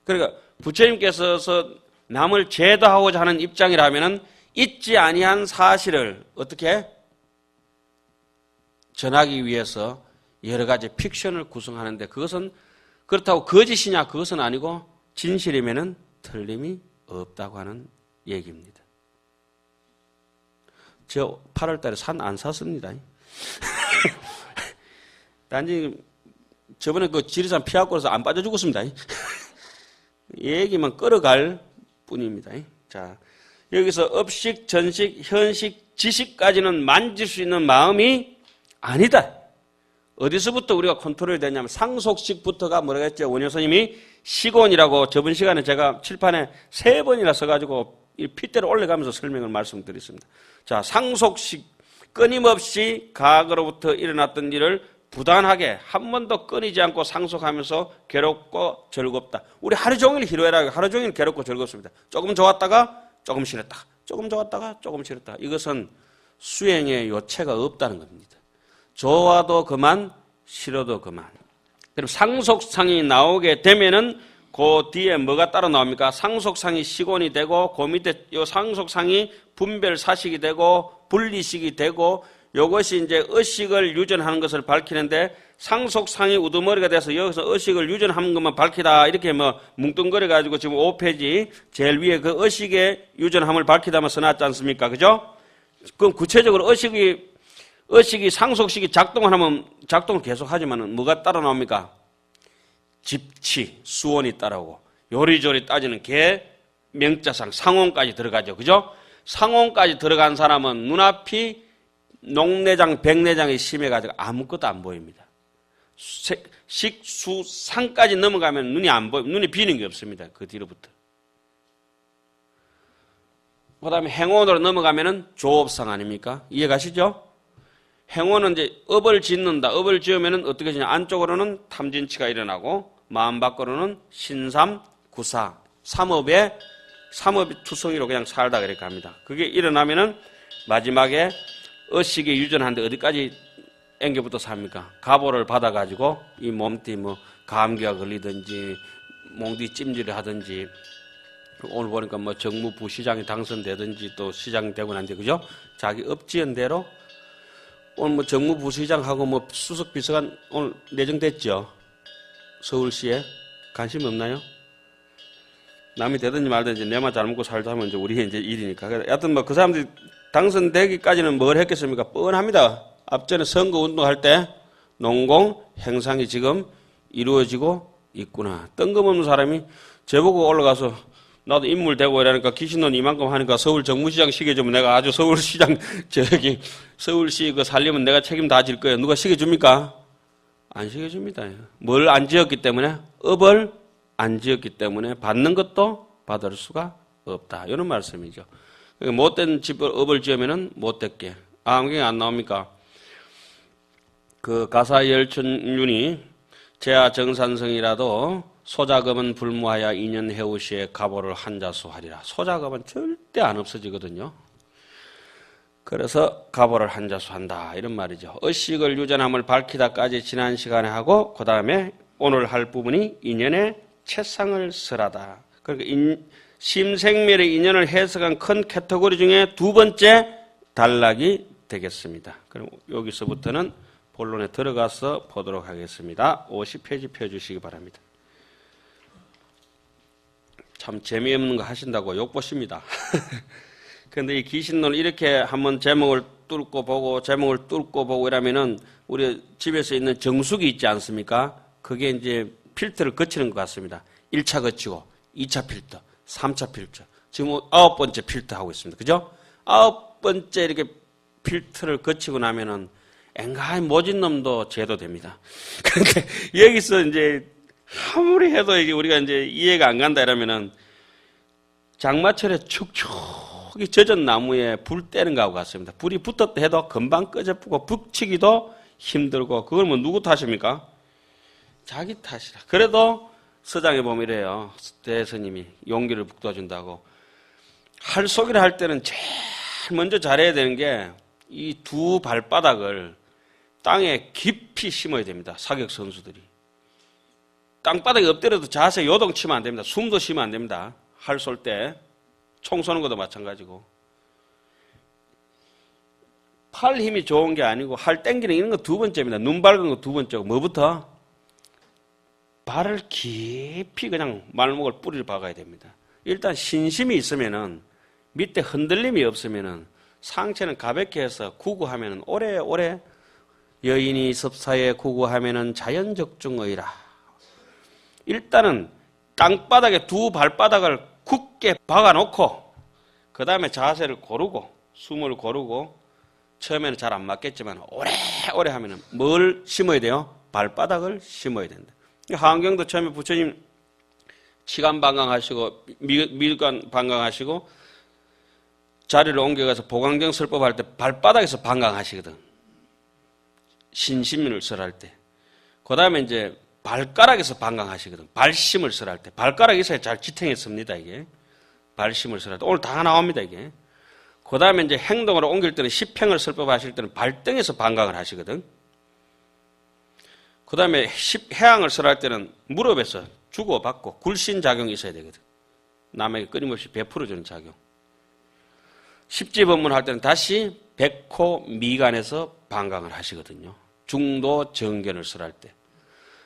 그러니까 부처님께서 남을 제도하고자 하는 입장이라면은 있지 아니한 사실을 어떻게 전하기 위해서 여러 가지 픽션을 구성하는데 그것은 그렇다고 거짓이냐? 그것은 아니고 진실이면은 틀림이 없다고 하는 얘기입니다. 저 8월 달에 산 안 샀습니다. 단지 저번에 그 지리산 피하고서 안 빠져 죽었습니다. 얘기만 끌어갈 뿐입니다. 자, 여기서 업식, 전식, 현식, 지식까지는 만질 수 있는 마음이 아니다. 어디서부터 우리가 컨트롤이 되냐면 상속식부터가 뭐라고 했죠? 원효 스님이 시곤이라고 저번 시간에 제가 칠판에 3번이나 써가지고 핏대로 올려가면서 설명을 말씀드렸습니다. 자, 상속식, 끊임없이 과거로부터 일어났던 일을 부단하게 한 번도 끊이지 않고 상속하면서 괴롭고 즐겁다. 우리 하루 종일 희로애락하고 하루 종일 괴롭고 즐겁습니다. 조금 좋았다가 조금 싫었다. 조금 좋았다가 조금 싫었다. 이것은 수행의 요체가 없다는 겁니다. 좋아도 그만, 싫어도 그만. 그럼 상속상이 나오게 되면은 그 뒤에 뭐가 따라 나옵니까? 상속상이 시곤이 되고 그 밑에 요 상속상이 분별사식이 되고 분리식이 되고 요것이 이제 의식을 유전하는 것을 밝히는데 상속상이 우두머리가 돼서 여기서 의식을 유전하는 것만 밝히다 이렇게 뭐 뭉뚱거려 가지고 지금 5페이지 제일 위에 그 의식의 유전함을 밝히다만 써놨지 않습니까? 그죠? 그럼 구체적으로 의식이 상속식이 작동을 하면 작동을 계속 하지만은 뭐가 따라 나옵니까? 집치, 수원이 따라오고 요리조리 따지는 개, 명자상, 상온까지 들어가죠. 그죠? 상온까지 들어간 사람은 눈앞이 녹내장, 백내장이 심해가지고 아무것도 안 보입니다. 식, 수, 상까지 넘어가면 눈이 안 보여, 눈이 비는 게 없습니다. 그 뒤로부터. 그 다음에 행원으로 넘어가면은 조업상 아닙니까? 이해가시죠? 행원은 이제 업을 짓는다. 업을 지으면은 어떻게 되냐? 안쪽으로는 탐진치가 일어나고 마음 밖으로는 신삼, 구사, 삼업이 투성이로 그냥 살다 그렇게 합니다. 그게 일어나면은 마지막에 의식이 유전하는데 어디까지 앵겨부터 삽니까? 가보를 받아가지고 이 몸띠 뭐 감기가 걸리든지 몽디 찜질을 하든지 오늘 보니까 뭐 정무부 시장이 당선되든지 또 시장이 되고 난데 그죠? 자기 업 지은 대로 오늘 뭐 정무부 시장하고 뭐 수석 비서관 오늘 내정됐죠? 서울시에 관심 없나요? 남이 되든지 말든지 내만 잘 먹고 살자면 이제 우리의 이제 일이니까. 여하튼 뭐 그 사람들이 당선되기까지는 뭘 했겠습니까? 뻔합니다. 앞전에 선거 운동할 때 농공 행상이 지금 이루어지고 있구나. 뜬금없는 사람이 제보고 올라가서 나도 인물 되고 이러니까 귀신돈 이만큼 하니까 서울 정무시장 시켜주면 내가 아주 서울시장 서울시 그 살리면 내가 책임 다 질 거예요. 누가 시켜줍니까? 안 시켜줍니다. 뭘 안 지었기 때문에 업을 안 지었기 때문에 받는 것도 받을 수가 없다. 이런 말씀이죠. 못된 집을 업을 지으면은 못됐게. 안경이 안 나옵니까? 그 가사열천윤이 제하 정산성이라도 소작업은 불무하여 인연 해우시에 가보를 한자수하리라. 소작업은 절대 안 없어지거든요. 그래서 가보를 한자수한다 이런 말이죠. 의식을 유전함을 밝히다까지 지난 시간에 하고 그 다음에 오늘 할 부분이 인연의 채상을 설하다. 그러니까 심생멸의 인연을 해석한 큰 카테고리 중에 두 번째 단락이 되겠습니다. 그럼 여기서부터는 본론에 들어가서 보도록 하겠습니다. 50페이지 펴주시기 바랍니다. 참 재미없는 거 하신다고 욕보십니다. 그런데 이 귀신론 이렇게 한번 제목을 뚫고 보고 이러면은 우리 집에서 있는 정수기 있지 않습니까? 그게 이제 필터를 거치는 것 같습니다. 1차 거치고 2차 필터, 3차 필터. 지금 9번째 필터 하고 있습니다. 그죠? 9번째 이렇게 필터를 거치고 나면은 엥가이 모진 놈도 제도됩니다. 그런데 여기서 이제 아무리 해도 이게 우리가 이제 이해가 안 간다 이러면은 장마철에 축축이 젖은 나무에 불 떼는 거하고 같습니다. 불이 붙었다 해도 금방 꺼져쁘고 붙이기도 힘들고 그걸 뭐 누구 탓입니까? 자기 탓이라. 그래도 서장에 보면 이래요. 대스님이 용기를 북돋아준다고. 할쏘기를 할 때는 제일 먼저 잘해야 되는 게 이 두 발바닥을 땅에 깊이 심어야 됩니다. 사격 선수들이. 땅바닥에 엎드려도 자세 요동치면 안 됩니다. 숨도 쉬면 안 됩니다. 활 쏠 때. 총 쏘는 것도 마찬가지고. 팔 힘이 좋은 게 아니고 활 땡기는 이런 거 두 번째입니다. 눈 밝은 거 두 번째고 뭐부터? 발을 깊이 그냥 말목을 뿌리를 박아야 됩니다. 일단 신심이 있으면은 밑에 흔들림이 없으면은 상체는 가볍게 해서 구구하면은 오래오래 여인이 섭사에 구구하면은 자연적중의라. 일단은 땅바닥에 두 발바닥을 굳게 박아놓고 그 다음에 자세를 고르고 숨을 고르고 처음에는 잘 안 맞겠지만 오래오래 하면은 뭘 심어야 돼요? 발바닥을 심어야 된다. 하안경도 처음에 부처님 치간 방광하시고 미간 방광하시고 자리를 옮겨가서 보강경 설법할 때 발바닥에서 방광하시거든. 신심을 설할 때. 그 다음에 이제 발가락에서 방광하시거든. 발심을 설할 때. 발가락이 있어야 잘 지탱했습니다, 이게. 발심을 설할 때. 오늘 다 나옵니다, 이게. 그 다음에 이제 행동으로 옮길 때는 십행을 설법하실 때는 발등에서 방광을 하시거든. 그 다음에 해양을 설할 때는 무릎에서 주고받고 굴신작용이 있어야 되거든. 남에게 끊임없이 베풀어주는 작용. 십지법문 할 때는 다시 백호 미간에서 방광을 하시거든요. 중도 정견을 설할 때.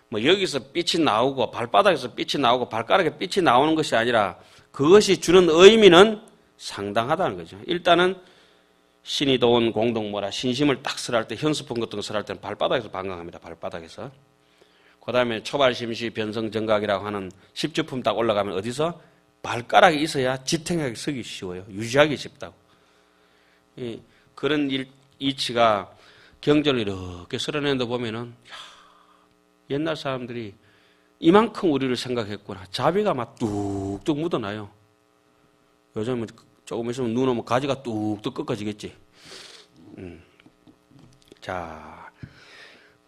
뭐 여기서 빛이 나오고 발바닥에서 빛이 나오고 발가락에 빛이 나오는 것이 아니라 그것이 주는 의미는 상당하다는 거죠. 일단은 신이 도운 공동모라 신심을 딱 설할 때 현수품 같은 거 설할 때는 발바닥에서 방광합니다. 발바닥에서. 그 다음에 초발심시 변성정각이라고 하는 십주품 딱 올라가면 어디서? 발가락이 있어야 지탱하게 서기 쉬워요. 유지하기 쉽다고. 그런 이치가 경전을 이렇게 쓸어내는 데 보면은 옛날 사람들이 이만큼 우리를 생각했구나. 자비가 막 뚝뚝 묻어나요. 요즘은 조금 있으면 눈 오면 가지가 뚝뚝 꺾어지겠지. 자,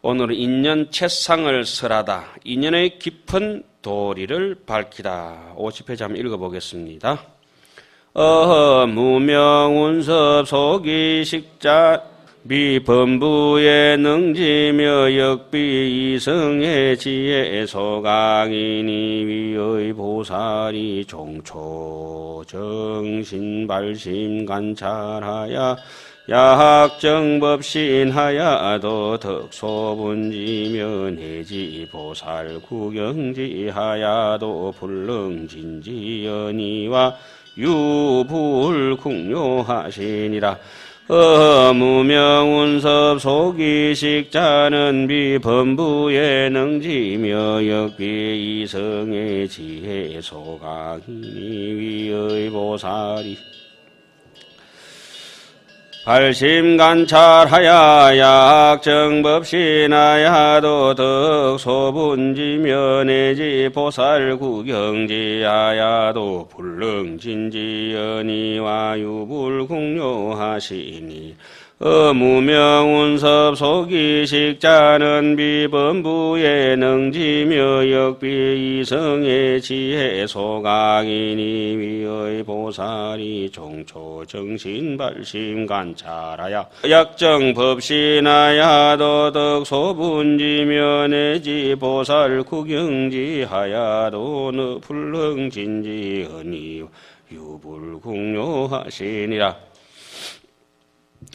오늘은 인연 채상을 설하다. 인연의 깊은 도리를 밝히다. 50페이지 한번 읽어보겠습니다. 무명운섭 속이식자 비범부의 능지며 역비 이성의 지혜 소강이니 위의 보살이 종초 정신발심 관찰하야 야학정법신하야도 덕소분지며 내지 보살 구경지하야도 불능진지연이와 유불궁료하시니라. 무명운섭 속이식자는 비범부의 능지며 역비 이성의 지혜 소강이니 위의 보살이 발심관찰하야 약정법신하야도 덕소분지며 내지 보살구경지하야도 불능진지연이와 유불궁료하시니 무명운섭 속이식자는 비범부의 능지며 역비 이성의 지혜 소강이니 위의 보살이 종초 정신발심 관찰하야 약정법신하야도 덕소분지며 내지 보살 구경지하야도 불능진지언이 유불궁료하시니라.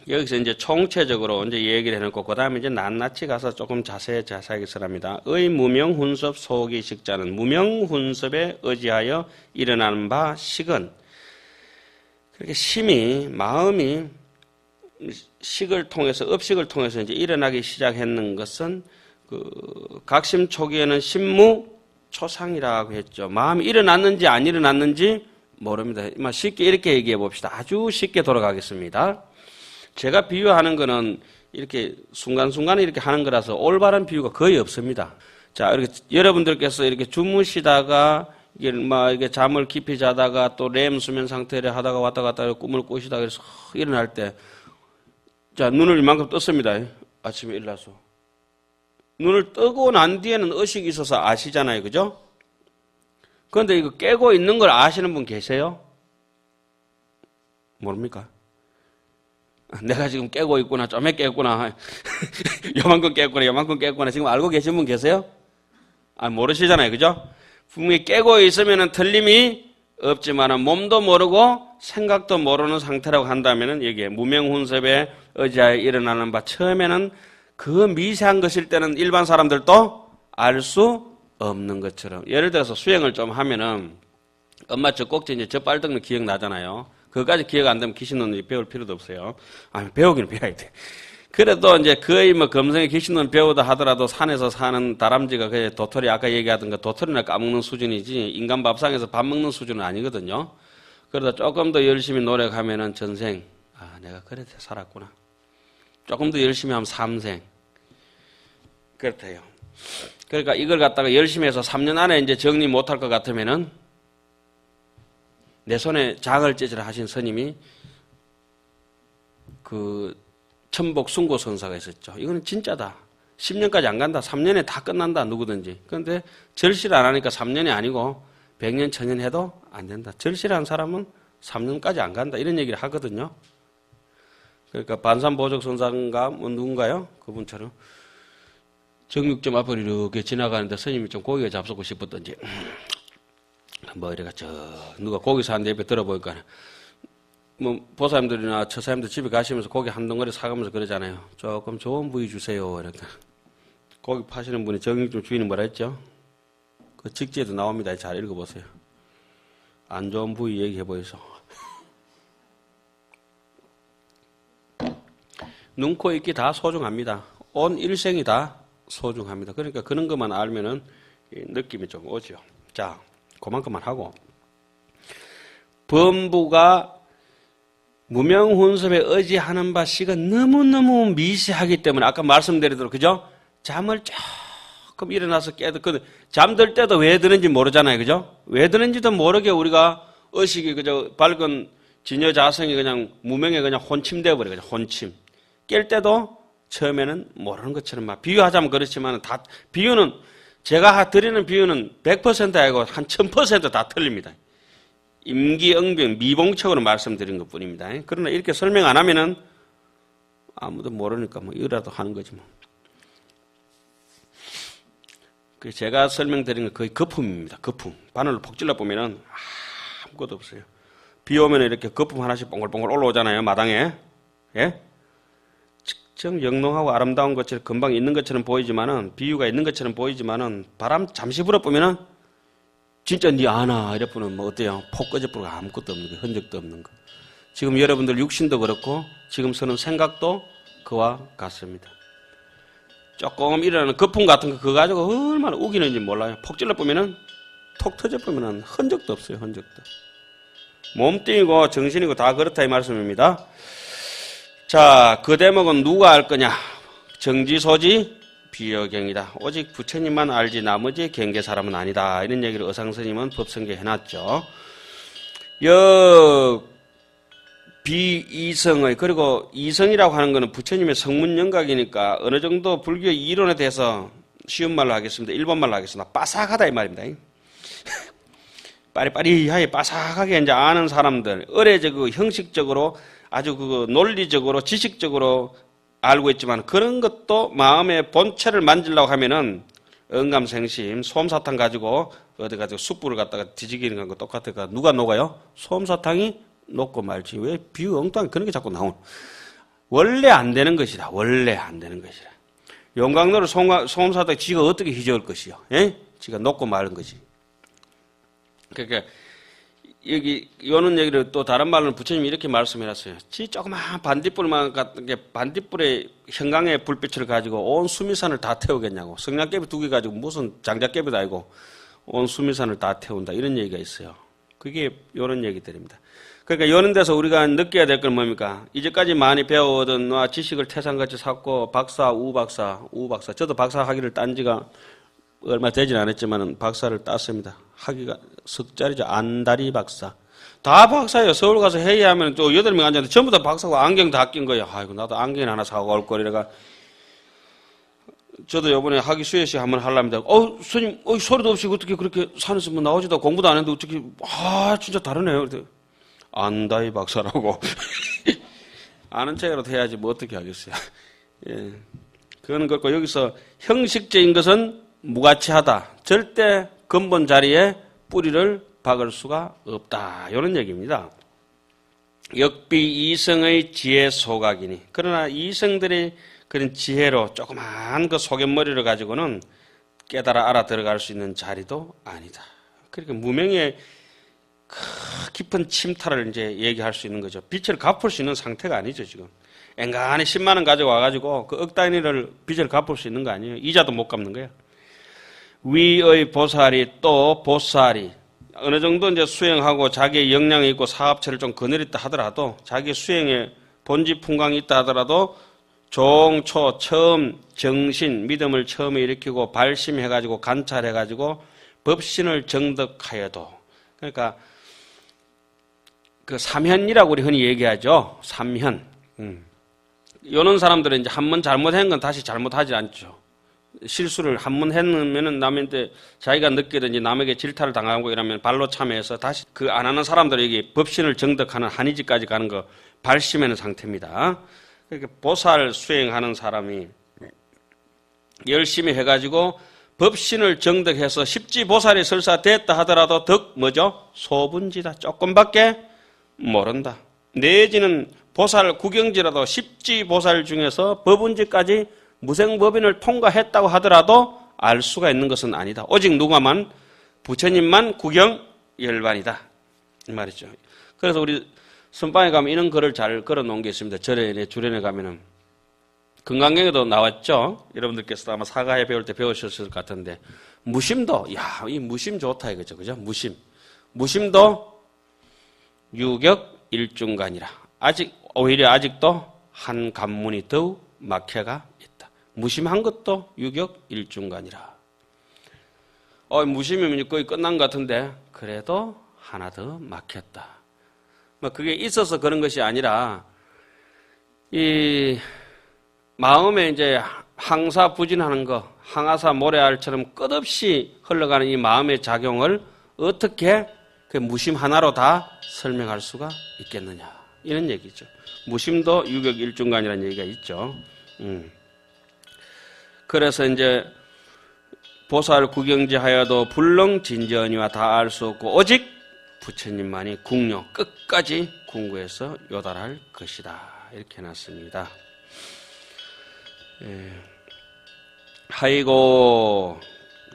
여기서 이제 총체적으로 이제 얘기를 해놓고, 그 다음에 이제 낱낱이 가서 조금 자세하게 설합니다. 무명훈섭 속이식자는 무명훈섭에 의지하여 일어나는 바 식은, 그렇게 심이, 마음이 식을 통해서, 업식을 통해서 이제 일어나기 시작했는 것은 각심 초기에는 심무 초상이라고 했죠. 마음이 일어났는지 안 일어났는지 모릅니다. 쉽게 이렇게 얘기해 봅시다. 아주 쉽게 돌아가겠습니다. 제가 비유하는 거는 이렇게 순간순간에 이렇게 하는 거라서 올바른 비유가 거의 없습니다. 자, 이렇게 여러분들께서 이렇게 주무시다가 이게 잠을 깊이 자다가 또 렘 수면 상태를 하다가 왔다 갔다 꿈을 꾸시다가 그래서 일어날 때, 자, 눈을 이만큼 떴습니다. 아침에 일어나서. 눈을 뜨고 난 뒤에는 의식이 있어서 아시잖아요. 그죠? 그런데 이거 깨고 있는 걸 아시는 분 계세요? 모릅니까? 내가 지금 깨고 있구나, 좀에 깼구나, 요만큼 깼구나, 요만큼 깼구나, 지금 알고 계신 분 계세요? 모르시잖아요. 그죠? 분명히 깨고 있으면 틀림이 없지만 몸도 모르고 생각도 모르는 상태라고 한다면 여기에 무명훈섭에 의지하여 일어나는 바 처음에는 그 미세한 것일 때는 일반 사람들도 알 수 없는 것처럼 예를 들어서 수영을 좀 하면은 엄마 젖꼭지 이제 젖발등은 기억나잖아요. 그거까지 기억 안 되면 귀신눈 배울 필요도 없어요. 아니 배우기는 배워야 돼. 그래도 이제 거의 뭐 검성의 귀신눈 배우다 하더라도 산에서 사는 다람쥐가 그냥 도토리 아까 얘기하던 거 도토리나 까먹는 수준이지 인간 밥상에서 밥 먹는 수준은 아니거든요. 그러다 조금 더 열심히 노력하면은 전생 내가 그래 살았구나. 조금 더 열심히 하면 삼생 그렇대요. 그러니까 이걸 갖다가 열심히 해서 3년 안에 이제 정리 못할 것 같으면은 내 손에 장을 찢으라 하신 스님이 그 천복 순고 선사가 있었죠. 이거는 진짜다. 10년까지 안 간다. 3년에 다 끝난다. 누구든지. 그런데 절실 안 하니까 3년이 아니고 100년, 1000년 해도 안 된다. 절실한 사람은 3년까지 안 간다. 이런 얘기를 하거든요. 그러니까 반산보적 선사인가 뭐 누군가요? 그분처럼 정육점 앞을 이렇게 지나가는데 스님이 좀 고기가 잡수고 싶었던지 뭐 이래가 누가 고기 사는 옆에 들어보니까 뭐 보사님들이나 처사님들 집에 가시면서 고기 한 덩어리 사가면서 그러잖아요. 조금 좋은 부위 주세요. 이러니까 고기 파시는 분이 정육점 주인은 뭐라 했죠? 그 직지에도 나옵니다. 잘 읽어보세요. 안 좋은 부위 얘기해 보이소. 눈, 코, 입기 다 소중합니다. 온 일생이 다 소중합니다. 그러니까 그런 것만 알면은 느낌이 좀 오죠. 자, 그만큼만 하고 범부가 무명훈섭에 의지하는 바 씨가 너무너무 미세하기 때문에 아까 말씀드리도록 그죠? 잠을 조금 일어나서 깨도 잠들 때도 왜 드는지 모르잖아요. 그죠? 왜 드는지도 모르게 우리가 의식이 그저 밝은 진여자성이 그냥 무명에 그냥 혼침되어 버려요. 혼침. 깰 때도 처음에는 모르는 것처럼 막 비유하자면 그렇지만 비유는 제가 드리는 비유는 100% 아니고 한 1000% 다 틀립니다. 임기응변 미봉책으로 말씀드린 것 뿐입니다. 그러나 이렇게 설명 안 하면은 아무도 모르니까 뭐 이라도 하는 거지 뭐. 제가 설명드린 건 거의 거품입니다. 거품. 바늘로 폭 찔러 보면은 아무것도 없어요. 비 오면 이렇게 거품 하나씩 뽕글뽕글 올라오잖아요. 마당에. 예? 정 영롱하고 아름다운 것처럼 금방 있는 것처럼 보이지만은 비유가 있는 것처럼 보이지만은 바람 잠시 불어보면은 진짜 니 아나 이래보면 뭐 어때요? 폭 꺼져버리고 아무것도 없는 거, 흔적도 없는 거. 지금 여러분들 육신도 그렇고 지금 서는 생각도 그와 같습니다. 조금 일어나는 거품 같은 거 그거 가지고 얼마나 우기는지 몰라요. 폭 찔러보면은 톡 터져보면은 흔적도 없어요. 흔적도. 몸뚱이고 정신이고 다 그렇다 이 말씀입니다. 자, 그 대목은 누가 알 거냐? 정지소지 비여경이다. 오직 부처님만 알지 나머지 경계 사람은 아니다. 이런 얘기를 의상스님은 법성계에 해놨죠. 비이성의 그리고 이성이라고 하는 것은 부처님의 성문 영각이니까 어느 정도 불교의 이론에 대해서 쉬운 말로 하겠습니다. 일본말로 하겠습니다. 빠삭하다 이 말입니다. 빠리빠리하게 빠삭하게 이제 아는 사람들, 의례적으로 형식적으로 아주 그 논리적으로 지식적으로 알고 있지만 그런 것도 마음의 본체를 만지려고 하면은 언감생심 솜사탕 가지고 어디 가지고 숯불을 갖다가 뒤지기는 거하고 똑같으니까 누가 녹아요? 솜사탕이 녹고 말지. 왜 비유 엉뚱한 그런 게 자꾸 나오는? 원래 안 되는 것이다. 원래 안 되는 것이다. 용광로를 솜사탕 지가 어떻게 휘저을 것이요? 예? 지가 녹고 마른 것이. 그러니까 여기 요는 얘기를 또 다른 말로는 부처님이 이렇게 말씀해놨어요. 지 조그마한 반딧불만 같은 게 반딧불의 형광의 불빛을 가지고 온 수미산을 다 태우겠냐고. 성냥개비 2개 가지고 무슨 장작개비도 아니고 온 수미산을 다 태운다. 이런 얘기가 있어요. 그게 요런 얘기들입니다. 그러니까 요런 데서 우리가 느껴야 될 건 뭡니까? 이제까지 많이 배워오던 지식을 태산같이 샀고 박사, 우박사. 저도 박사 학위를 딴 지가 얼마 되진 않았지만 박사를 땄습니다. 학위가 석자리죠. 안다리 박사. 다 박사예요. 서울 가서 회의하면 또 8명 앉았는데 전부 다 박사고 안경 다 낀 거예요. 아이고 나도 안경 하나 사고 올 걸 이래가. 저도 이번에 학위 수여식 한번 하려합니다. 스님, 소리도 없이 어떻게 그렇게 산에서 뭐 나오지도 공부도 안 했는데 어떻게 진짜 다르네요. 안다리 박사라고. 아는 척이라도 해야지 뭐 어떻게 하겠어요. 예. 그거는 그렇고 여기서 형식적인 것은 무가치하다. 절대 근본 자리에 뿌리를 박을 수가 없다. 이런 얘기입니다. 역비 이성의 지혜 소각이니. 그러나 이성들의 그런 지혜로 조그마한 그 소견머리를 가지고는 깨달아 알아들어갈 수 있는 자리도 아니다. 그러니까 무명의 깊은 침탈을 이제 얘기할 수 있는 거죠. 빚을 갚을 수 있는 상태가 아니죠, 지금. 앵간히 10만 원 가져와가지고 그 억 단위를 빚을 갚을 수 있는 거 아니에요. 이자도 못 갚는 거예요. 위의 보살이 또 보살이 어느 정도 이제 수행하고 자기의 역량이 있고 사업체를 좀 거느렸다 하더라도 자기 수행에 본지 풍광이 있다 하더라도 종초 처음 정신 믿음을 처음에 일으키고 발심해가지고 관찰해가지고 법신을 정득하여도 그러니까 그 삼현이라고 우리 흔히 얘기하죠. 삼현. 이런 사람들은 이제 한 번 잘못한 건 다시 잘못하지 않죠. 실수를 한 번 했으면은 남한테 자기가 느끼든지 남에게 질타를 당하고 이러면 발로 참여해서 다시 그 안 하는 사람들에게 법신을 정득하는 한의지까지 가는 거 발심하는 상태입니다. 그러니까 보살 수행하는 사람이 열심히 해가지고 법신을 정득해서 십지보살이 설사 됐다 하더라도 덕 뭐죠? 소분지다. 조금밖에 모른다. 내지는 보살 구경지라도 십지보살 중에서 법운지까지 무생법인을 통과했다고 하더라도 알 수가 있는 것은 아니다. 오직 누가만 부처님만 구경 열반이다. 이 말이죠. 그래서 우리 선방에 가면 이런 글을 잘 걸어놓은 게 있습니다. 절에 주련에 가면은 금강경에도 나왔죠. 여러분들께서도 아마 사가에 배울 때 배우셨을 것 같은데 무심도 이 무심 좋다 이거죠, 그죠? 무심도 유격 일중간이라. 오히려 아직도 한 관문이 더욱 막혀가 있다. 무심한 것도 유격 일중간이라. 무심이면 거의 끝난 것 같은데 그래도 하나 더 막혔다. 그게 있어서 그런 것이 아니라 이 마음에 이제 항사부진하는 거, 항아사 모래알처럼 끝없이 흘러가는 이 마음의 작용을 어떻게 그 무심 하나로 다 설명할 수가 있겠느냐 이런 얘기죠. 무심도 유격 일중간이라는 얘기가 있죠. 그래서 이제 보살 구경지하여도 불능진전이와 다 알 수 없고 오직 부처님만이 궁료 끝까지 궁구해서 요달할 것이다. 이렇게 해놨습니다. 하이고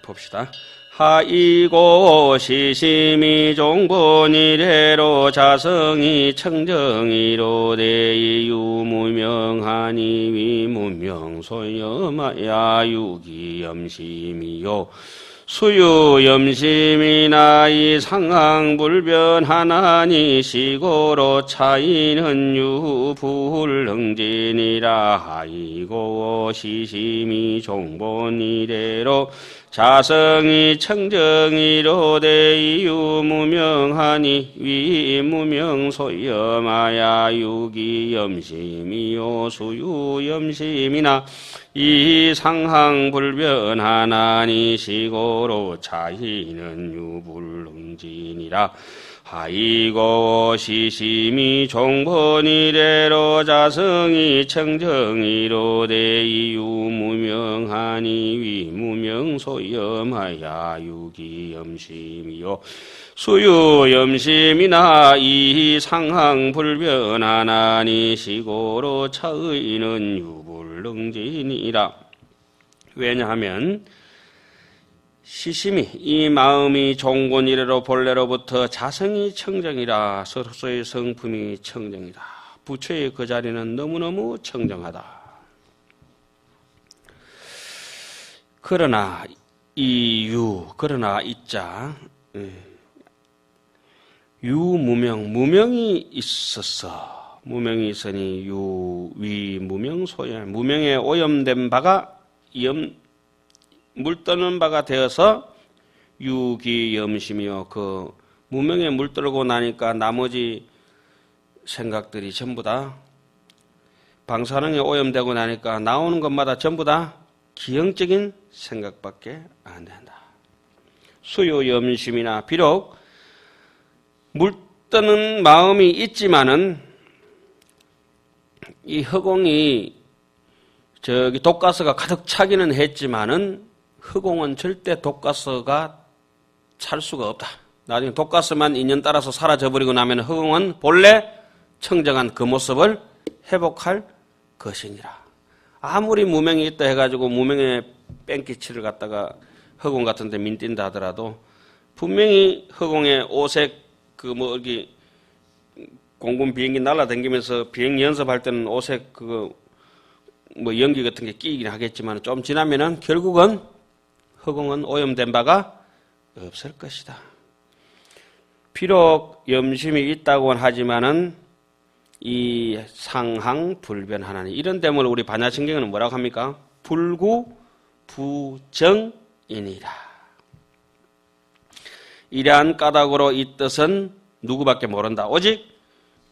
봅시다. 하이고 시심이 종본이래로 자성이 청정이로 대이 유무명하니 위무명 소염하야 유기염심이요 수유염심이나 이 상황불변하나니 시고로 차이는 유불능진이라 하이고 시심이 종본이래로 자성이 청정이로 대이유무명하니 위무명 소염하야 유기염심이요 수유염심이나 이 상황불변하나니 시고로 차이는 유불능진이라 하이고 시심이 종본이래로 자성이 청정이로 대이유무명하니 위무명 소염하야 유기염심이요 수유염심이나 이 상황불변하나니 시고로 차이는 유불능진이라. 왜냐하면 시심이 이 마음이 종곤이래로 본래로부터 자성이 청정이라 서로서의 성품이 청정이다. 부처의 그 자리는 너무너무 청정하다. 그러나 그러나 이자 유무명 무명이 있었어. 무명이 있으니 위무명 소염 무명에 오염된 바가 물떠는 바가 되어서 유기염심이요. 그 무명에 물들고 나니까 나머지 생각들이 전부 다 방사능에 오염되고 나니까 나오는 것마다 전부 다 기형적인 생각밖에 안 된다. 수유염심이나 비록 물떠는 마음이 있지만은 이 허공이 독가스가 가득 차기는 했지만은 흑공은 절대 독가스가 찰 수가 없다. 나중에 독가스만 인연 따라서 사라져버리고 나면 흑공은 본래 청정한 그 모습을 회복할 것이니라. 아무리 무명이 있다 해가지고 무명의 뺑기치를 갖다가 흑공 같은 데 민뛴다 하더라도 분명히 흑공의 오색 여기 공군 비행기 날아다니면서 비행 연습할 때는 오색 연기 같은 게 끼이긴 하겠지만 좀 지나면은 결국은 흑공은 오염된 바가 없을 것이다. 비록 염심이 있다고는 하지만은 이 상항불변하나니 이런 데문을 우리 반야신경은 뭐라고 합니까? 불구부정이니라. 이러한 까닭으로 이 뜻은 누구밖에 모른다. 오직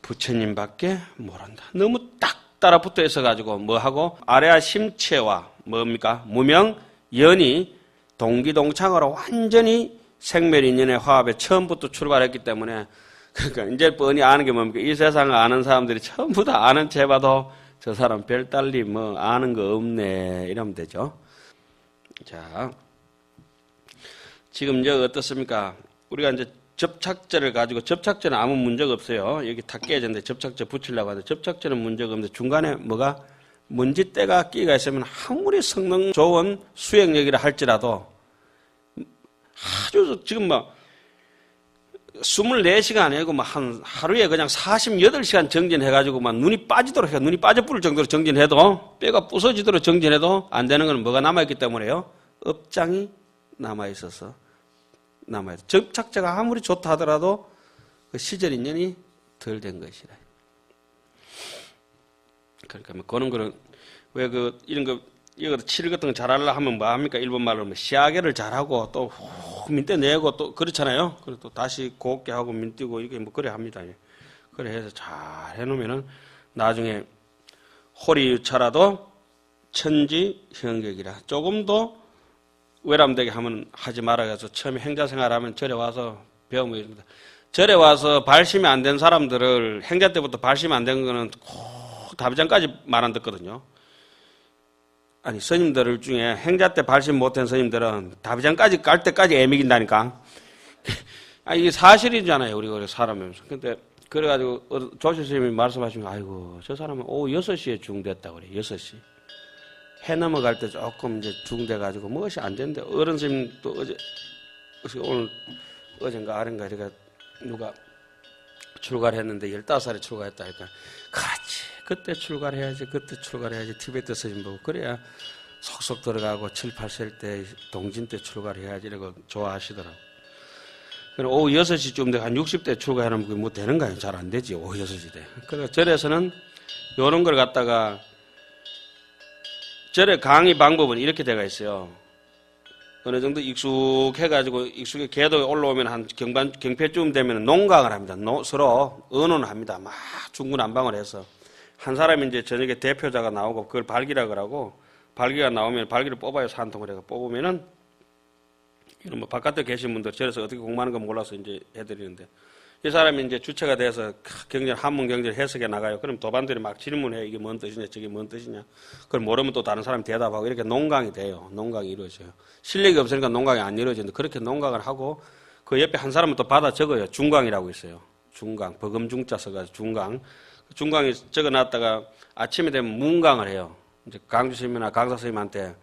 부처님밖에 모른다. 너무 딱 따라붙어 있어가지고 뭐하고 아래아 심체와 뭡니까? 무명, 연이 동기동창으로 완전히 생멸인연의 화합에 처음부터 출발했기 때문에 그러니까 이제 뻔히 아는 게 뭡니까? 이 세상을 아는 사람들이 전부 다 아는 채 봐도 저 사람 별달리 아는 거 없네 이러면 되죠. 자, 지금 이제 어떻습니까? 우리가 이제 접착제를 가지고 접착제는 아무 문제가 없어요. 여기 다 깨졌는데 접착제 붙이려고 하는데 접착제는 문제가 없는데 중간에 뭐가 먼지때가 끼가 있으면 아무리 성능 좋은 수행력이라 할지라도 아주 지금 24시간 아니고 한 하루에 그냥 48시간 정진해가지고 눈이 빠지도록 해. 눈이 빠져버릴 정도로 정진해도 뼈가 부서지도록 정진해도 안 되는 건 뭐가 남아있기 때문에요. 업장이 남아있어서 남아있어. 접착제가 아무리 좋다 하더라도 그 시절 인연이 덜 된 것이라. 그러니까 그런 거는 왜 이런 거 이거 칠 같은 거 잘하려 하면 뭐 합니까? 일본 말로 시아게를 잘하고 또 민떼 내고 또 그렇잖아요. 그리고 또 다시 곱게 하고 민띄고 이게 그래 합니다. 그래 해서 잘 해놓으면은 나중에 호리유차라도 천지형격이라 조금 더 외람되게 하면 하지 말아가지고 처음에 행자생활하면 절에 와서 배우면 이럽니다. 절에 와서 발심이 안 된 사람들을 행자 때부터 발심이 안 된 거는 다비장까지 말 안 듣거든요. 아니 스님들 중에 행자 때 발심 못한 스님들은 다비장까지 갈 때까지 애미긴다니까. 이게 사실이잖아요. 우리가 사람이면서. 근데 그래가지고 조실 스님이 말씀하시면 아이고 저 사람은 오후 6시에 중됐다 그래. 6시. 해 넘어갈 때 조금 이제 중돼가지고 무엇이 안 되는데 어른 스님 또 어젠가 아ren가 제가 누가 출가를 했는데 15살에 출가했다 하니까 그렇지. 그때 출가를 해야지. 그때 출가를 해야지. 티베트 스님 보고 그래야 속속 들어가고 7, 8살 때 동진 때 출가를 해야지 이러고 좋아하시더라고. 그리고 오후 6시쯤 돼 한 60대 출가하면 그게 뭐 되는가요? 잘 안 되지. 오후 6시 돼. 그러니까 절에서는 이런 걸 갖다가 절의 강의 방법은 이렇게 되어 있어요. 어느 정도 익숙해가지고 익숙해 궤도에 올라오면 한 경패쯤 되면 농강을 합니다. 서로 의논을 합니다. 막 중구난방을 해서. 한 사람이 이제 저녁에 대표자가 나오고 그걸 발기라 그러고 발기가 나오면 발기를 뽑아요. 산통을 해서 뽑으면은 이런 바깥에 계신 분들 저래서 어떻게 공부하는 거 몰라서 이제 해드리는데 이 사람이 이제 주체가 돼서 경전 한문 경전 해석해 나가요. 그럼 도반들이 막 질문해. 이게 뭔 뜻이냐, 저게 뭔 뜻이냐. 그걸 모르면 또 다른 사람이 대답하고 이렇게 농강이 돼요. 농강이 이루어져요. 실력이 없으니까 농강이 안 이루어지는데 그렇게 농강을 하고 그 옆에 한 사람은 또 받아 적어요. 중강이라고 있어요. 중강, 버금중자 써가지고 중강. 중강이 적어놨다가 아침에 되면 문강을 해요. 이제 강주스님이나 강사스님한테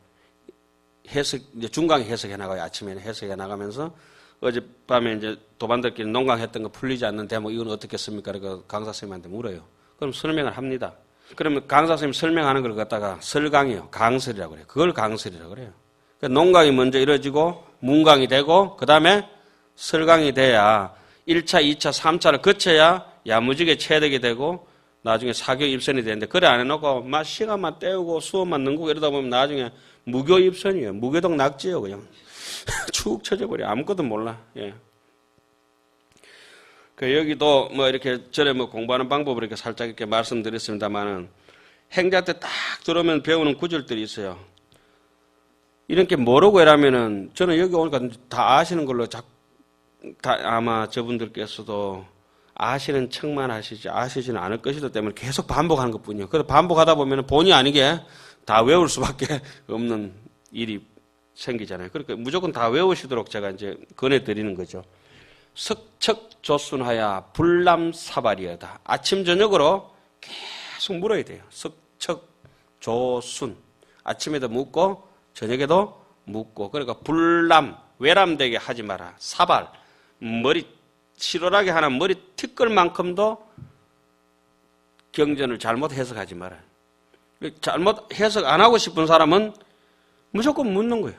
해석, 이제 중강이 해석해 나가요. 아침에는 해석해 나가면서 어젯밤에 이제 도반들끼리 농강했던 거 풀리지 않는 대목 이건 어떻게 씁니까? 그러니까 강사스님한테 물어요. 그럼 설명을 합니다. 그러면 강사스님 설명하는 걸 갖다가 설강이요. 강설이라고 그래요. 그걸 강설이라고 그래요. 그러니까 농강이 먼저 이루어지고 문강이 되고 그 다음에 설강이 돼야 1차, 2차, 3차를 거쳐야 야무지게 체득이 되고 나중에 사교 입선이 되는데 그래 안 해놓고 막 시간만 때우고 수업만 넘고 이러다 보면 나중에 무교 입선이에요. 무교동 낙지예요. 그냥 축 쳐져버려. 아무것도 몰라. 예. 그 여기도 뭐 이렇게 전에 뭐 공부하는 방법을 이렇게 살짝 이렇게 말씀드렸습니다만은 행자 때 딱 들어오면 배우는 구절들이 있어요. 이렇게 모르고 이러면은 저는 여기 오니까 다 아시는 걸로 다 아마 저분들께서도 아시는 척만 하시지 아시지는 않을 것이기 때문에 계속 반복하는 것뿐이에요. 그래서 반복하다 보면 본의 아니게 다 외울 수밖에 없는 일이 생기잖아요. 그러니까 무조건 다 외우시도록 제가 이제 권해드리는 거죠. 석척조순하야 불남사발이여다. 아침 저녁으로 계속 물어야 돼요. 석척조순. 아침에도 묻고 저녁에도 묻고. 그러니까 불남, 외람되게 하지 마라. 사발, 머리 치열하게 하는 머리 티끌 만큼도 경전을 잘못 해석하지 마라. 잘못 해석 안 하고 싶은 사람은 무조건 묻는 거예요.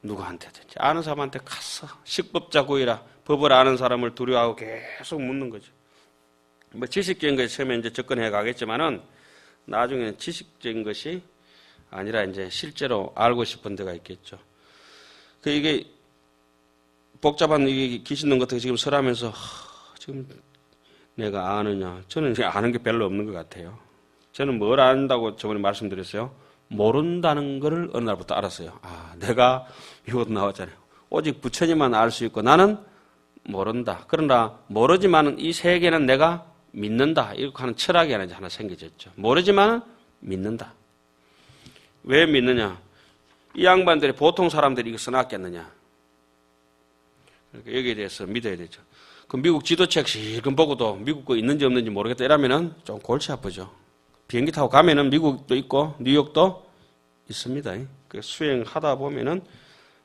누구한테든지. 아는 사람한테 가서 식법자 구이라 법을 아는 사람을 두려워하고 계속 묻는 거죠. 뭐 지식적인 것이 처음에 이제 접근해 가겠지만은 나중에는 지식적인 것이 아니라 이제 실제로 알고 싶은 데가 있겠죠. 이게 복잡한 이게 귀신 능 같은 거 지금 설하면서 지금 내가 아느냐. 저는 아는 게 별로 없는 것 같아요. 저는 뭘 안다고 저번에 말씀드렸어요? 모른다는 것을 어느 날부터 알았어요. 아, 내가 이것도 나왔잖아요. 오직 부처님만 알 수 있고 나는 모른다. 그러나 모르지만은 이 세계는 내가 믿는다. 이렇게 하는 철학이 하나 생겨졌죠. 모르지만은 믿는다. 왜 믿느냐? 이 양반들이 보통 사람들이 이거 써놨겠느냐? 그러니까 여기에 대해서 믿어야 되죠. 그 미국 지도책 실컷 보고도 미국 거 있는지 없는지 모르겠다 이러면은 좀 골치 아프죠. 비행기 타고 가면은 미국도 있고 뉴욕도 있습니다. 그 수행하다 보면은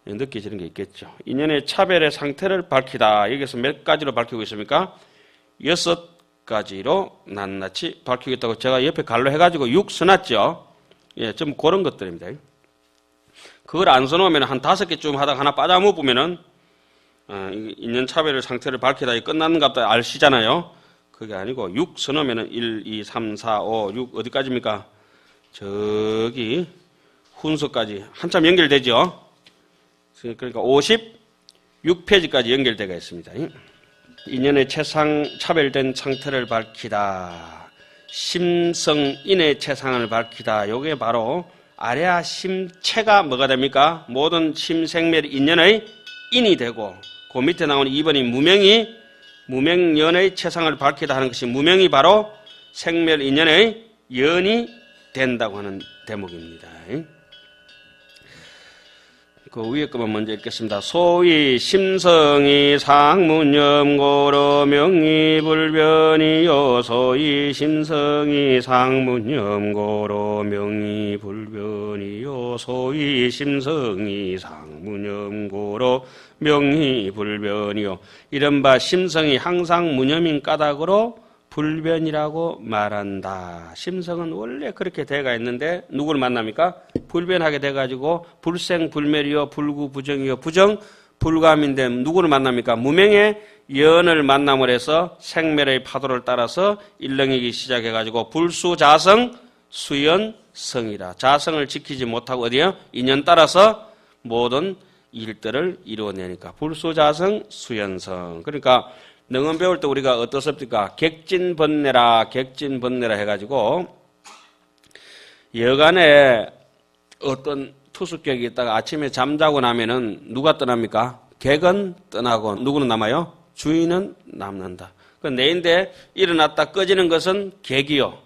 느껴지는 게 있겠죠. 인연의 차별의 상태를 밝히다. 여기서 몇 가지로 밝히고 있습니까? 6가지로 낱낱이 밝히고 있다고 제가 옆에 갈로 해가지고 6 써놨죠. 예, 좀 그런 것들입니다. 그걸 안 써놓으면 한 5개쯤 하다가 하나 빠져먹으면은 인연 차별의 상태를 밝히다 끝나는 것 같다 아시잖아요. 그게 아니고 6 써놓으면 1, 2, 3, 4, 5, 6 어디까지입니까? 저기 훈서까지 한참 연결되죠. 그러니까 56페이지까지 연결되어 있습니다. 인연의 최상 차별된 상태를 밝히다. 심성인의 최상을 밝히다. 이게 바로 아래아 심체가 뭐가 됩니까? 모든 심생멸 인연의 인이 되고 그 밑에 나오는 2번이 무명연의 최상을 밝히다 하는 것이 무명이 바로 생멸 인연의 연이 된다고 하는 대목입니다. 그 위에 것만 먼저 읽겠습니다. 소위 심성이 상문염고로 명의불변이요. 소위 심성이 상문염고로 명의불변이요. 소위 심성이 상문염고로 명의불변이요. 이른바 심성이 항상 무념인 까닭으로 불변이라고 말한다. 심성은 원래 그렇게 돼가 있는데 누구를 만납니까? 불변하게 돼가지고 불생불멸이요 불구부정이요 부정 불감인데 누구를 만납니까? 무명의 연을 만남을 해서 생멸의 파도를 따라서 일렁이기 시작해가지고 불수자성 수연성이라. 자성을 지키지 못하고 어디요? 인연 따라서 모든 일들을 이루어내니까 불수자성 수연성. 그러니까 능언 배울 때 우리가 어떻습니까? 객진번뇌라 해가지고 여간에 어떤 투숙객이 있다가 아침에 잠자고 나면은 누가 떠납니까? 객은 떠나고 누구는 남아요? 주인은 남는다. 그 내인데 일어났다 꺼지는 것은 객이요.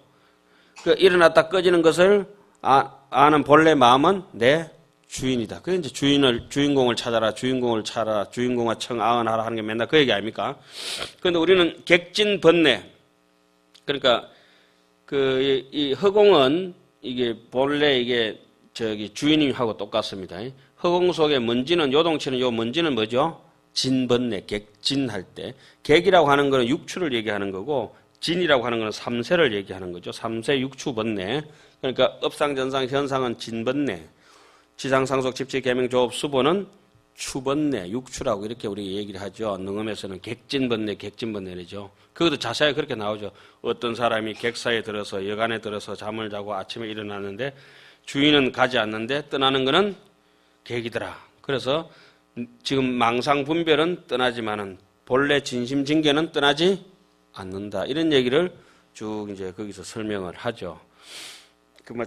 그 일어났다 꺼지는 것을 아는 본래 마음은 내 주인이다. 그게 이제 주인공을 찾아라, 주인공을 청아언하라 하는 게 맨날 그 얘기 아닙니까? 그런데 우리는 객진번뇌. 그러니까 이 허공은 이게 본래 이게 주인하고 똑같습니다. 허공 속에 먼지는 요동치는 요 먼지는 뭐죠? 진번뇌, 객진할 때. 객이라고 하는 거는 육추를 얘기하는 거고 진이라고 하는 거는 삼세를 얘기하는 거죠. 삼세 육추번뇌. 그러니까 업상전상 현상은 진번뇌. 지상상속 집체 계명 조업 수보는 추번뇌, 육추라고 이렇게 우리 얘기를 하죠. 능엄에서는 객진번뇌, 객진번뇌죠. 그것도 자세하게 그렇게 나오죠. 어떤 사람이 객사에 들어서 여간에 들어서 잠을 자고 아침에 일어나는데 주인은 가지 않는데 떠나는 것은 객이더라. 그래서 지금 망상분별은 떠나지만은 본래 진심진계는 떠나지 않는다. 이런 얘기를 쭉 이제 거기서 설명을 하죠.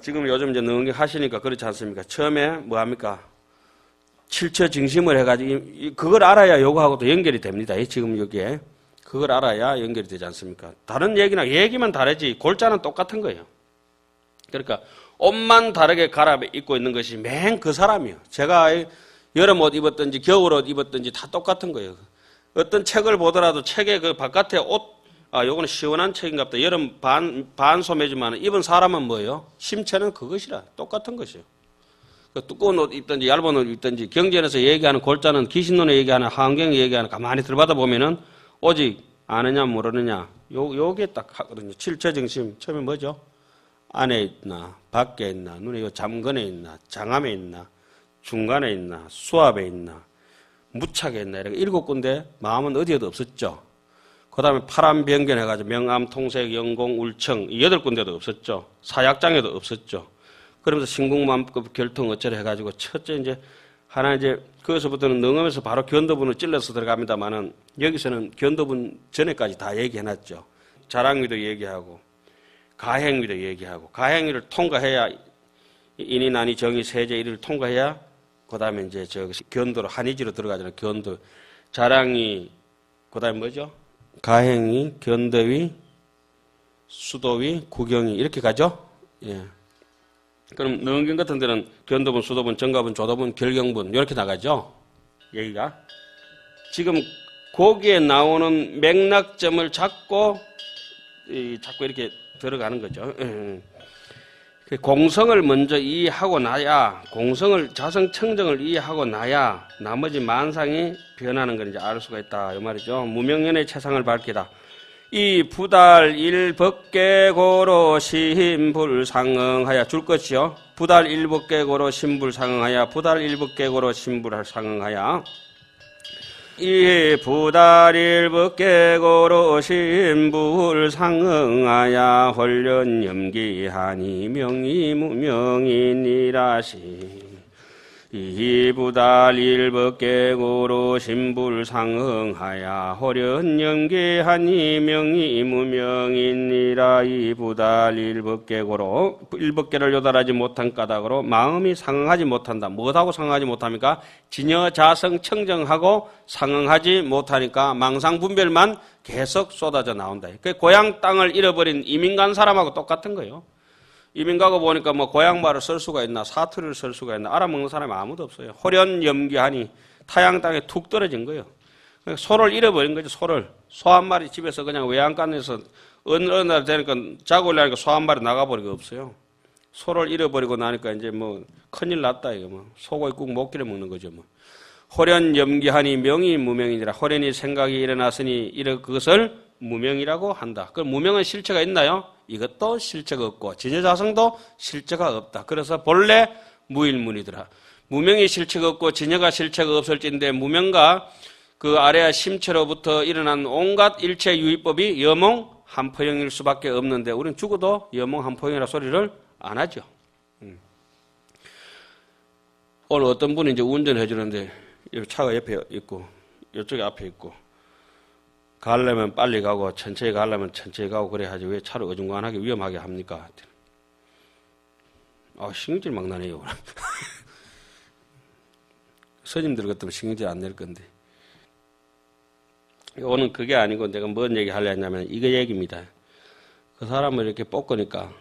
지금 요즘 이제 능언 하시니까 그렇지 않습니까? 처음에 뭐 합니까? 칠처 증심을 해가지고 그걸 알아야 요거하고도 연결이 됩니다. 지금 여기에 그걸 알아야 연결이 되지 않습니까? 다른 얘기나 얘기만 다르지 골자는 똑같은 거예요. 그러니까 옷만 다르게 갈아입고 있는 것이 맨 그 사람이에요. 제가 여름 옷 입었든지 겨울 옷 입었든지 다 똑같은 거예요. 어떤 책을 보더라도 책의 그 바깥에 요거는 시원한 책인가 보다. 여름 반소매지만 입은 사람은 뭐예요? 심체는 그것이라. 똑같은 것이에요. 그 두꺼운 옷 입든지 얇은 옷 입든지 경전에서 얘기하는 골자는 귀신론에 얘기하는 하은경에 얘기하는 가만히 들어봐다 보면은 오직 아느냐 모르느냐 요게 딱 하거든요. 칠체 정심 처음에 뭐죠? 안에 있나 밖에 있나 눈에 요 잠근에 있나 장암에 있나 중간에 있나 수압에 있나 무착에 있나 이렇게 7군데 마음은 어디에도 없었죠. 그 다음에 파란 병견 해가지고 명암, 통색, 영공, 울청 8군데도 없었죠. 사약장에도 없었죠. 그러면서 신궁만급 결통 어쩌려 해가지고 첫째 이제 하나 이제 거기서부터는 능엄에서 바로 견도분을 찔러서 들어갑니다만은 여기서는 견도분 전에까지 다 얘기해놨죠. 자랑위도 얘기하고 가행위도 얘기하고 가행위를 통과해야 인이 난이 정이 세제 이를 통과해야 그 다음에 이제 견도로 한의지로 들어가잖아요. 견도 자랑위 그 다음에 뭐죠? 가행위, 견도위, 수도위, 구경위 이렇게 가죠. 예. 그럼 능경 같은 데는 견도분, 수도분, 정가분, 조도분, 결경분 이렇게 나가죠. 얘기가 지금 거기에 나오는 맥락점을 잡고 이렇게 들어가는 거죠. 공성을 먼저 이해하고 나야 공성을 자성청정을 이해하고 나야 나머지 만상이 변하는 걸 이제 알 수가 있다 이 말이죠. 무명연의 최상을 밝히다. 이 부달 일법계고로 신불상응하여 줄 것이요. 부달 일법계고로 신불상응하여 부달 일법계고로 신불상응하여 이 부달 일법계고로 신불상응하여 홀련염기하니 명의무명이니라시 이 부달 일법계고로 신불상응하여 홀련염기하니 명의무명이니라. 이 부달 일법계고로 일법계를 요달하지 못한 까닭으로 마음이 상응하지 못한다. 무엇하고 상응하지 못합니까? 진여자성 청정하고 상응하지 못하니까 망상분별만 계속 쏟아져 나온다. 그 고향 땅을 잃어버린 이민 간 사람하고 똑같은 거예요. 이민 가고 보니까 뭐 고향말을 쓸 수가 있나 사투리를 쓸 수가 있나 알아먹는 사람이 아무도 없어요. 홀연염기하니 타양 땅에 툭 떨어진 거예요. 소를 잃어버린 거죠. 소를. 소 한 마리 집에서 그냥 외양간에서 어느 날 되니까 자고 일하니까 소 한 마리 나가버리고 없어요. 소를 잃어버리고 나니까 이제 뭐 큰일 났다 이거 뭐 소고기국 못 끼려 먹는 거죠 뭐. 홀연염기하니 명이 무명이니라. 홀연이 생각이 일어났으니 그것을 무명이라고 한다. 그럼 무명은 실체가 있나요? 이것도 실체가 없고 진여자성도 실체가 없다. 그래서 본래 무일문이더라. 무명이 실체가 없고 진여가 실체가 없을진데 무명과 그 아래와 심체로부터 일어난 온갖 일체 유의법이 여몽 한포형일 수밖에 없는데 우리는 죽어도 여몽 한포형이라 소리를 안 하죠. 오늘 어떤 분이 이제 운전해 주는데 차가 옆에 있고 이쪽에 앞에 있고 가려면 빨리 가고 천천히 가려면 천천히 가고 그래 하지 왜 차를 어중간하게 위험하게 합니까? 신경질 막 나네요. 스님들 같으면 신경질 안 낼 건데. 오늘 그게 아니고 내가 뭔 얘기 하려 했냐면 이거 얘기입니다. 그 사람을 이렇게 볶으니까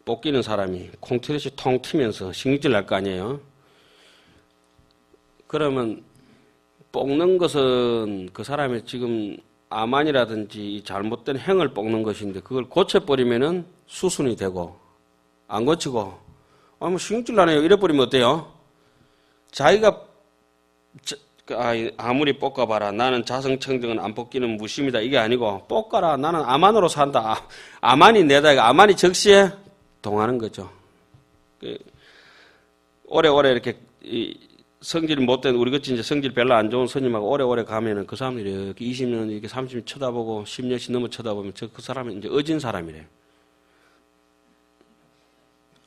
볶이는 사람이 콩튀듯이 통 튀면서 신경질 날 거 아니에요. 그러면 볶는 것은 그 사람이 지금 암환이라든지 잘못된 행을 볶는 것인데 그걸 고쳐버리면은 수순이 되고 안 고치고 뭐 신경질 나네요. 이래버리면 어때요? 자기가 아무리 볶아봐라 나는 자성청정은 안 볶이는 무심이다 이게 아니고 볶아라 나는 암환으로 산다. 암환이 내다 암환이 적시에 동하는 거죠. 오래오래 이렇게 성질 못된 우리 같이 이제 성질 별로 안 좋은 스님하고 오래오래 가면은 그 사람들이 이렇게 20년 이렇게 30년 쳐다보고 10년씩 넘어 쳐다보면 그 사람은 이제 어진 사람이래요.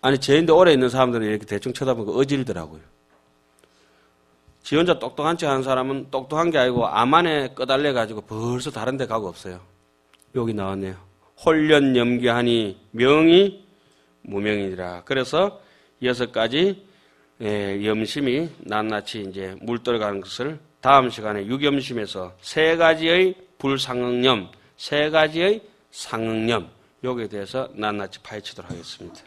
아니 제인데 오래 있는 사람들은 이렇게 대충 쳐다보고 어질더라고요. 지 혼자 똑똑한 척 하는 사람은 똑똑한 게 아니고 암안에 끄달려 가지고 벌써 다른 데 가고 없어요. 여기 나왔네요. 홀련염기하니 명이 무명이니라. 그래서 6가지 염심이 낱낱이 이제 물들어가는 것을 다음 시간에 육염심에서 3가지의 불상응념, 3가지의 상응념, 여기에 대해서 낱낱이 파헤치도록 하겠습니다.